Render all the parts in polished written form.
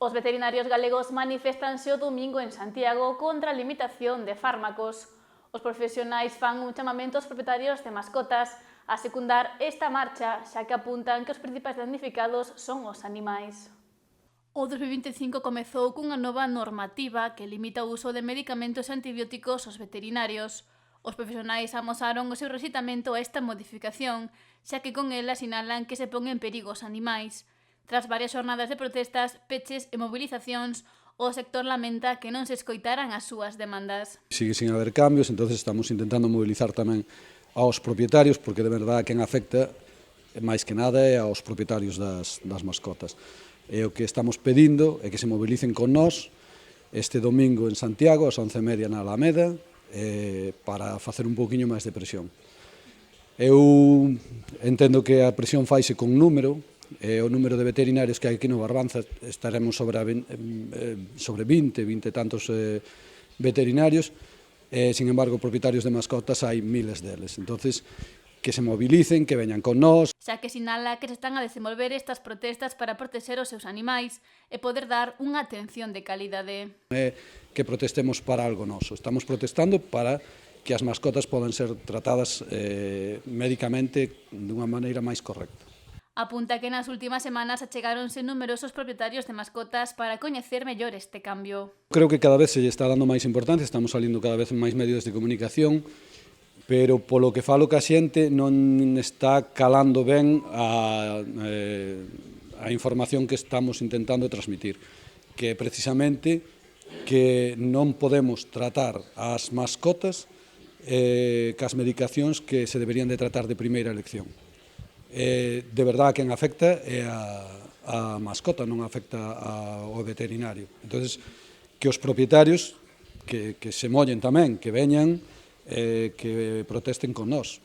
Os veterinarios galegos manifestanse o domingo en Santiago contra a limitación de fármacos. Os profesionais fan un chamamento aos propietarios de mascotas a secundar esta marcha, xa que apuntan que os principais damnificados son os animais. O 2025 comezou cunha nova normativa que limita o uso de medicamentos e antibióticos aos veterinarios. Os profesionais amosaron o seu rexeitamento a esta modificación, xa que con ela sinalan que se pon en perigo os animais. Tras varias xornadas de protestas, peches e mobilizacións, o sector lamenta que non se escoitaran as súas demandas. Sigue sin haber cambios, entonces estamos intentando mobilizar tamén aos propietarios, porque de verdade quen afecta máis que nada é aos propietarios das mascotas. E o que estamos pedindo é que se mobilicen con nós este domingo en Santiago, ás 11:30 na Alameda, para facer un pouquiño máis de presión. Eu entendo que a presión faise con número, o número de veterinarios que hai aquí no Barbanza estaremos sobre 20 e tantos veterinarios, sin embargo, propietarios de mascotas hai miles deles. Entonces, que se mobilicen, que veñan con nós. Xa que sinala que se están a desenvolver estas protestas para protexer os seus animais e poder dar unha atención de calidade. Que protestemos para algo noso. Estamos protestando para que as mascotas podan ser tratadas médicamente dunha maneira máis correcta. Apunta que nas últimas semanas achegáronse numerosos propietarios de mascotas para coñecer mellor este cambio. Creo que cada vez se lle está dando máis importancia, estamos salindo cada vez máis medios de comunicación, pero polo que falo ca xente non está calando ben a información que estamos intentando transmitir, que é precisamente que non podemos tratar as mascotas cas medicacións que se deberían de tratar de primeira elección. De verdade, quen afecta é a mascota, non afecta ao veterinario. Entonces, que os propietarios que se mollen tamén, que veñan, que protesten con nós.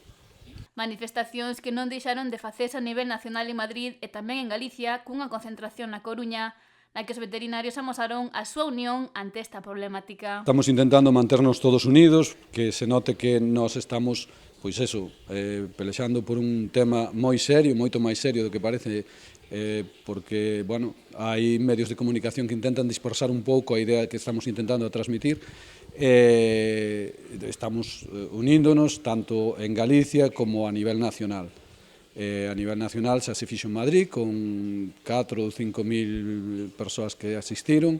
Manifestacións que non deixaron de facerse a nivel nacional en Madrid e tamén en Galicia, cunha concentración na Coruña, na que os veterinarios amosaron a súa unión ante esta problemática. Estamos intentando manternos todos unidos, que se note que nós estamos pelexando por un tema moi serio, moito máis serio do que parece, porque, bueno, hai medios de comunicación que intentan dispersar un pouco a idea que estamos intentando transmitir. Estamos uníndonos tanto en Galicia como a nivel nacional. A nivel nacional xa se fixo en Madrid con 4 ou 5.000 persoas que asistiron.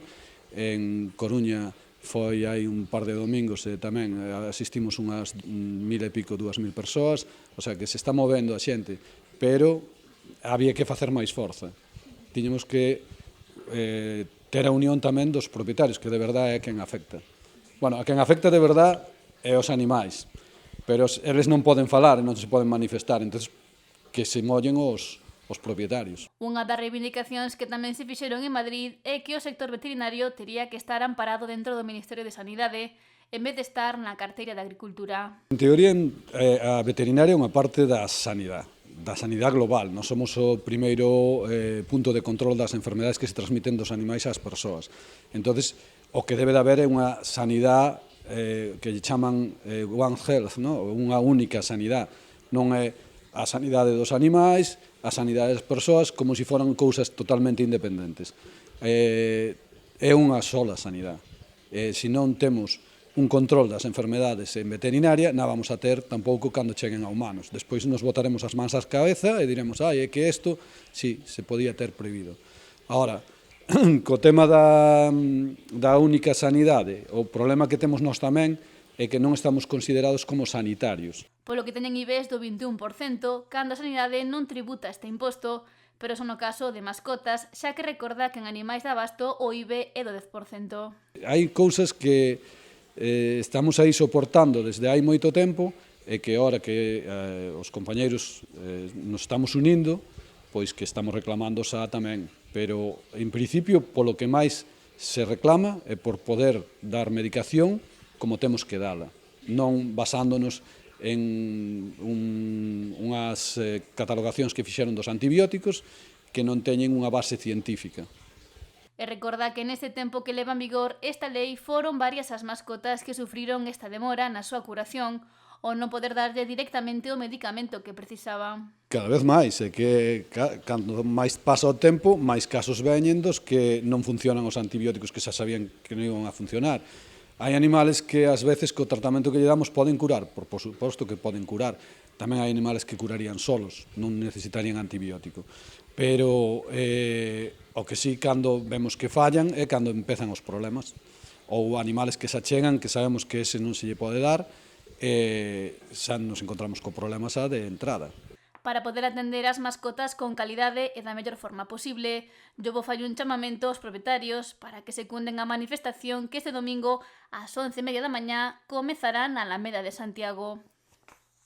En Coruña foi hai un par de domingos e tamén asistimos unhas 1.000 e pico, 2.000 persoas, o sea que se está movendo a xente, pero había que facer máis forza. Tiñemos que ter a unión tamén dos propietarios, que de verdade é quen afecta. Bueno, a quen afecta de verdade é os animais, pero eles non poden falar e non se poden manifestar, entón que se mollen os propietarios. Unha das reivindicacións que tamén se fixeron en Madrid é que o sector veterinario tería que estar amparado dentro do Ministerio de Sanidade en vez de estar na carteira de Agricultura. En teoría, a veterinaria é unha parte da sanidade global. Nós somos o primeiro punto de control das enfermedades que se transmiten dos animais ás persoas. Entón, o que debe de haber é unha sanidade que lle chaman One Health, unha única sanidade. Non é a sanidade dos animais, a sanidade das persoas, como se foran cousas totalmente independentes. É unha sola sanidade. Se non temos un control das enfermedades en veterinaria, non vamos a ter tampouco cando cheguen a humanos. Despois nos botaremos as mans ás cabeza e diremos, é que isto, sí, se podía ter prohibido. Ahora, co tema da única sanidade, o problema que temos nós tamén é que non estamos considerados como sanitarios. Polo que teñen IBEs do 21%, cando a sanidade non tributa este imposto, pero son no caso de mascotas, xa que recorda que en animais de abasto o IBE é do 10%. Hai cousas que estamos aí soportando desde hai moito tempo e que ahora que os compañeiros nos estamos unindo, pois que estamos reclamando xa tamén. Pero, en principio, polo que máis se reclama é por poder dar medicación como temos que dala, non basándonos en unhas catalogacións que fixeron dos antibióticos que non teñen unha base científica. E recorda que neste tempo que leva en vigor esta lei foron varias as mascotas que sufriron esta demora na súa curación ou non poder darlle directamente o medicamento que precisaba. Cada vez máis, é que cando máis pasa o tempo, máis casos veñen dos que non funcionan os antibióticos que xa sabían que non iban a funcionar. Hai animales que ás veces co tratamento que lle damos poden curar, por suposto que poden curar. Tamén hai animales que curarían solos, non necesitarían antibiótico. Pero o que sí, cando vemos que fallan, é cando empezan os problemas. Ou animales que se achegan, que sabemos que ese non se lle pode dar, xa nos encontramos co problema xa de entrada. Para poder atender as mascotas con calidade e da mellor forma posible, Llobo fai un chamamento aos propietarios para que secunden a manifestación que este domingo ás 11:30 da mañá comezará na Alameda de Santiago.